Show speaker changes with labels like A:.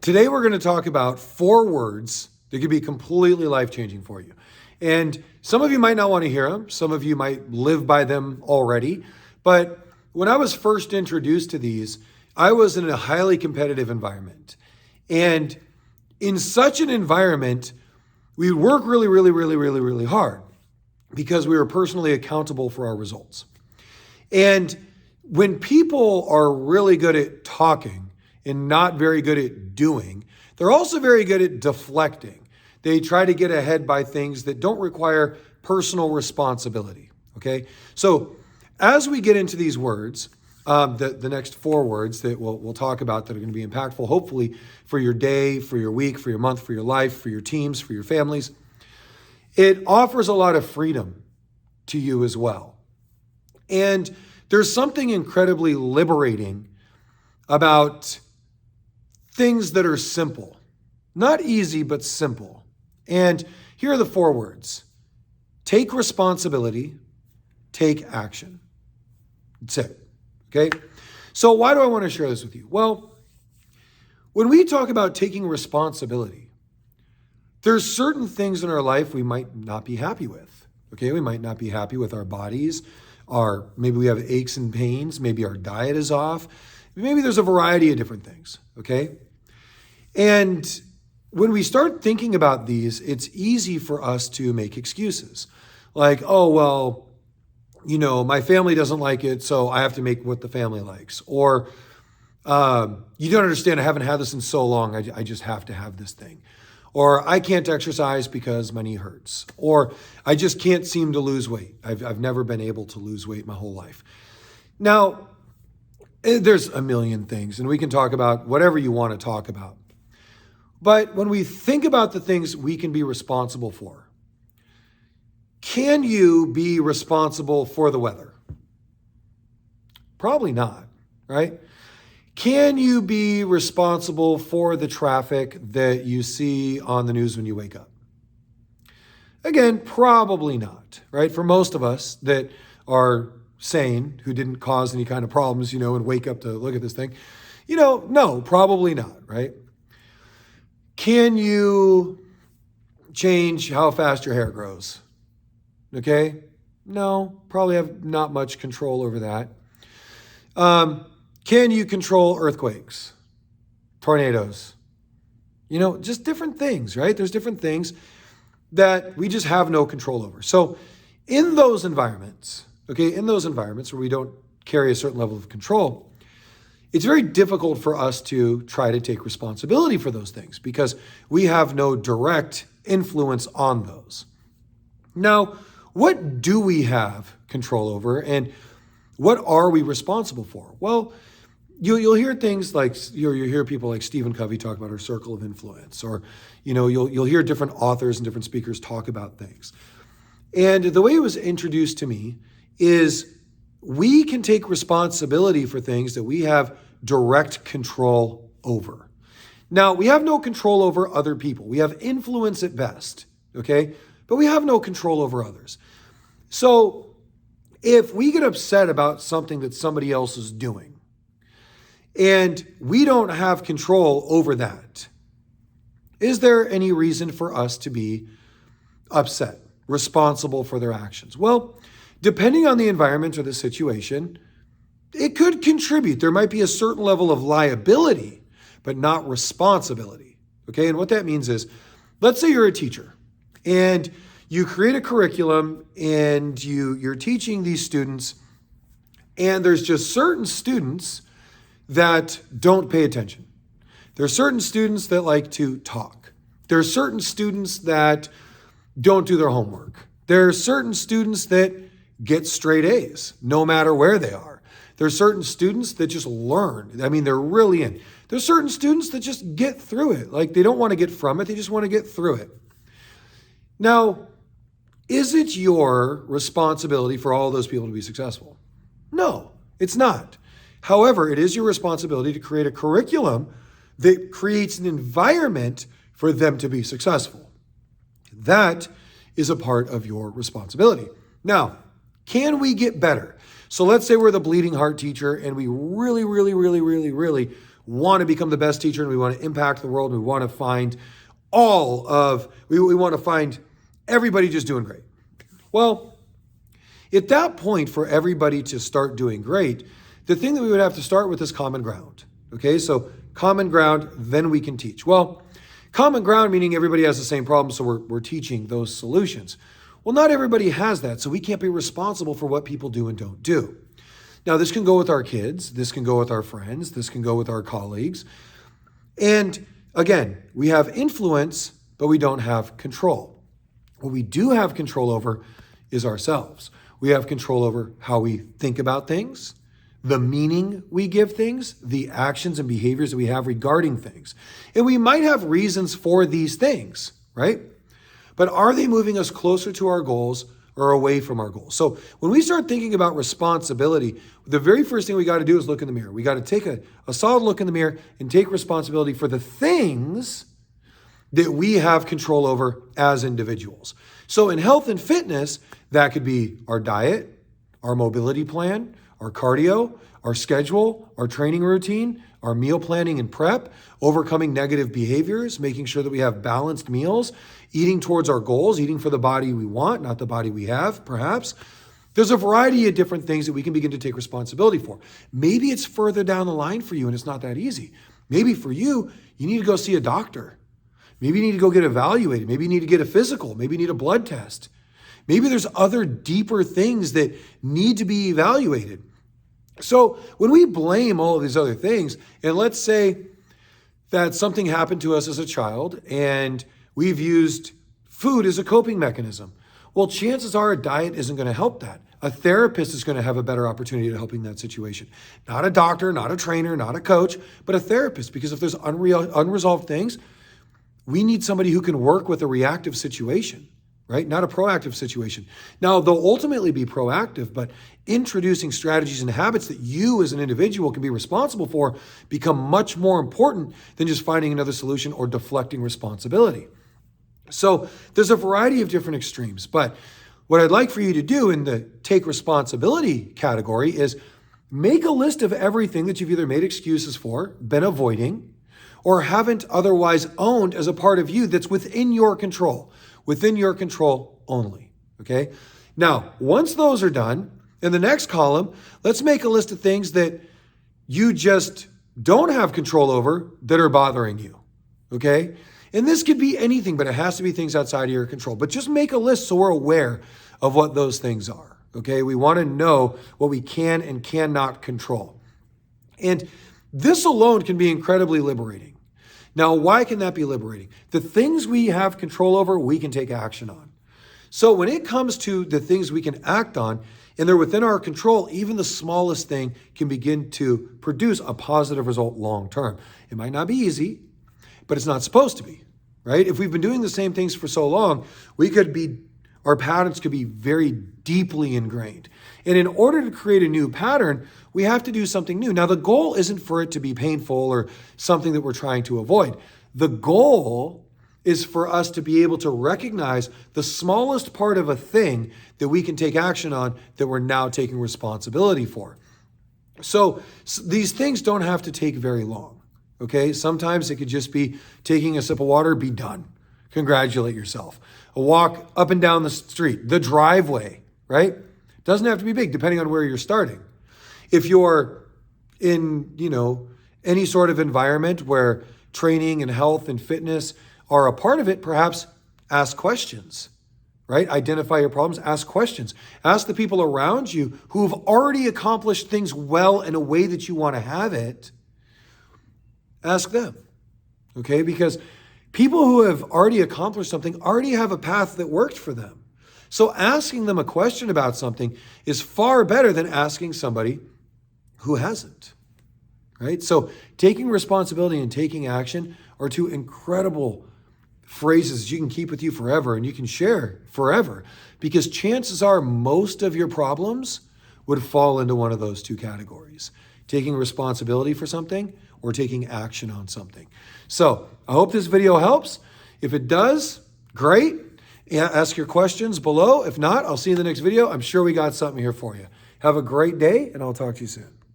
A: Today, we're going to talk about 4 words that could be completely life-changing for you. And some of you might not want to hear them. Some of you might live by them already. But when I was first introduced to these, I was in a highly competitive environment. And in such an environment, we work really hard because we were personally accountable for our results. And when people are really good at talking and not very good at doing, they're also very good at deflecting. They try to get ahead by things that don't require personal responsibility, okay? So as we get into these words, the next 4 words that we'll talk about that are going to be impactful, hopefully for your day, for your week, for your month, for your life, for your teams, for your families, it offers a lot of freedom to you as well. And there's something incredibly liberating about things that are simple. Not easy, but simple. And here are the 4 words. Take responsibility, take action. That's it, okay? So why do I want to share this with you? Well, when we talk about taking responsibility, there's certain things in our life we might not be happy with, okay? We might not be happy with our bodies, maybe we have aches and pains, maybe our diet is off, maybe there's a variety of different things, okay? And when we start thinking about these, it's easy for us to make excuses. Like, oh, well, my family doesn't like it, so I have to make what the family likes. Or, you don't understand, I haven't had this in so long, I just have to have this thing. Or I can't exercise because my knee hurts. Or I just can't seem to lose weight. I've never been able to lose weight my whole life. Now, there's a million things, and we can talk about whatever you want to talk about. But when we think about the things we can be responsible for, can you be responsible for the weather? Probably not, right? Can you be responsible for the traffic that you see on the news when you wake up? Again, probably not, right? For most of us that are sane, who didn't cause any kind of problems, and wake up to look at this thing, no, probably not, right? Can you change how fast your hair grows? Okay? No, probably have not much control over that. Can you control earthquakes, tornadoes? Just different things, right? There's different things that we just have no control over. So in those environments, where we don't carry a certain level of control, it's very difficult for us to try to take responsibility for those things because we have no direct influence on those. Now, what do we have control over and what are we responsible for? Well, you'll hear things like, you'll hear people like Stephen Covey talk about our circle of influence, or, you'll hear different authors and different speakers talk about things. And the way it was introduced to me is we can take responsibility for things that we have direct control over. Now, we have no control over other people. We have influence at best, okay? But we have no control over others. So if we get upset about something that somebody else is doing and we don't have control over that, is there any reason for us to be upset, responsible for their actions? Well, depending on the environment or the situation, it could contribute. There might be a certain level of liability, but not responsibility. Okay, and what that means is, let's say you're a teacher and you create a curriculum and you're teaching these students, and there's just certain students that don't pay attention. There are certain students that like to talk. There are certain students that don't do their homework. There are certain students that get straight A's, no matter where they are. There's certain students that just learn. I mean, they're really in. There's certain students that just get through it. Like, they don't want to get from it. They just want to get through it. Now, is it your responsibility for all those people to be successful? No, it's not. However, it is your responsibility to create a curriculum that creates an environment for them to be successful. That is a part of your responsibility. Now, can we get better? So let's say we're the bleeding heart teacher and we really want to become the best teacher and we want to impact the world. And we want to find we want to find everybody just doing great. Well, at that point, for everybody to start doing great, the thing that we would have to start with is common ground. Okay, so common ground, then we can teach. Well, common ground meaning everybody has the same problem, so we're teaching those solutions. Well, not everybody has that, so we can't be responsible for what people do and don't do. Now, this can go with our kids, this can go with our friends, this can go with our colleagues. And again, we have influence, but we don't have control. What we do have control over is ourselves. We have control over how we think about things, the meaning we give things, the actions and behaviors that we have regarding things. And we might have reasons for these things, right? But are they moving us closer to our goals or away from our goals? So when we start thinking about responsibility, the very first thing we got to do is look in the mirror. We got to take a solid look in the mirror and take responsibility for the things that we have control over as individuals. So in health and fitness, that could be our diet, our mobility plan, our cardio, our schedule, our training routine, our meal planning and prep, overcoming negative behaviors, making sure that we have balanced meals, eating towards our goals, eating for the body we want, not the body we have, perhaps. There's a variety of different things that we can begin to take responsibility for. Maybe it's further down the line for you and it's not that easy. Maybe for you, you need to go see a doctor. Maybe you need to go get evaluated. Maybe you need to get a physical. Maybe you need a blood test. Maybe there's other deeper things that need to be evaluated. So when we blame all of these other things, and let's say that something happened to us as a child and we've used food as a coping mechanism. Well, chances are a diet isn't going to help that. A therapist is going to have a better opportunity to helping that situation. Not a doctor, not a trainer, not a coach, but a therapist. Because if there's unresolved things, we need somebody who can work with a reactive situation, right? Not a proactive situation. Now, they'll ultimately be proactive, but introducing strategies and habits that you as an individual can be responsible for become much more important than just finding another solution or deflecting responsibility. So there's a variety of different extremes, but what I'd like for you to do in the take responsibility category is make a list of everything that you've either made excuses for, been avoiding, or haven't otherwise owned as a part of you that's within your control only, okay? Now, once those are done, in the next column, let's make a list of things that you just don't have control over that are bothering you, okay? And this could be anything, but it has to be things outside of your control. But just make a list so we're aware of what those things are, okay? We want to know what we can and cannot control. And this alone can be incredibly liberating. Now, why can that be liberating? The things we have control over, we can take action on. So when it comes to the things we can act on, and they're within our control, even the smallest thing can begin to produce a positive result long term. It might not be easy, but it's not supposed to be, right? If we've been doing the same things for so long, our patterns could be very deeply ingrained. And in order to create a new pattern, we have to do something new. Now, the goal isn't for it to be painful or something that we're trying to avoid. The goal is for us to be able to recognize the smallest part of a thing that we can take action on that we're now taking responsibility for. So these things don't have to take very long, okay? Sometimes it could just be taking a sip of water, be done. Congratulate yourself. A walk up and down the street, the driveway, right? Doesn't have to be big, depending on where you're starting. If you're in, any sort of environment where training and health and fitness are a part of it, perhaps ask questions, right? Identify your problems, ask questions. Ask the people around you who have already accomplished things well in a way that you want to have it. Ask them, okay? Because people who have already accomplished something already have a path that worked for them. So asking them a question about something is far better than asking somebody who hasn't, right? So taking responsibility and taking action are two incredible phrases you can keep with you forever and you can share forever, because chances are most of your problems would fall into one of those two categories: taking responsibility for something or taking action on something. So I hope this video helps. If it does, great. Ask your questions below. If not, I'll see you in the next video. I'm sure we got something here for you. Have a great day, and I'll talk to you soon.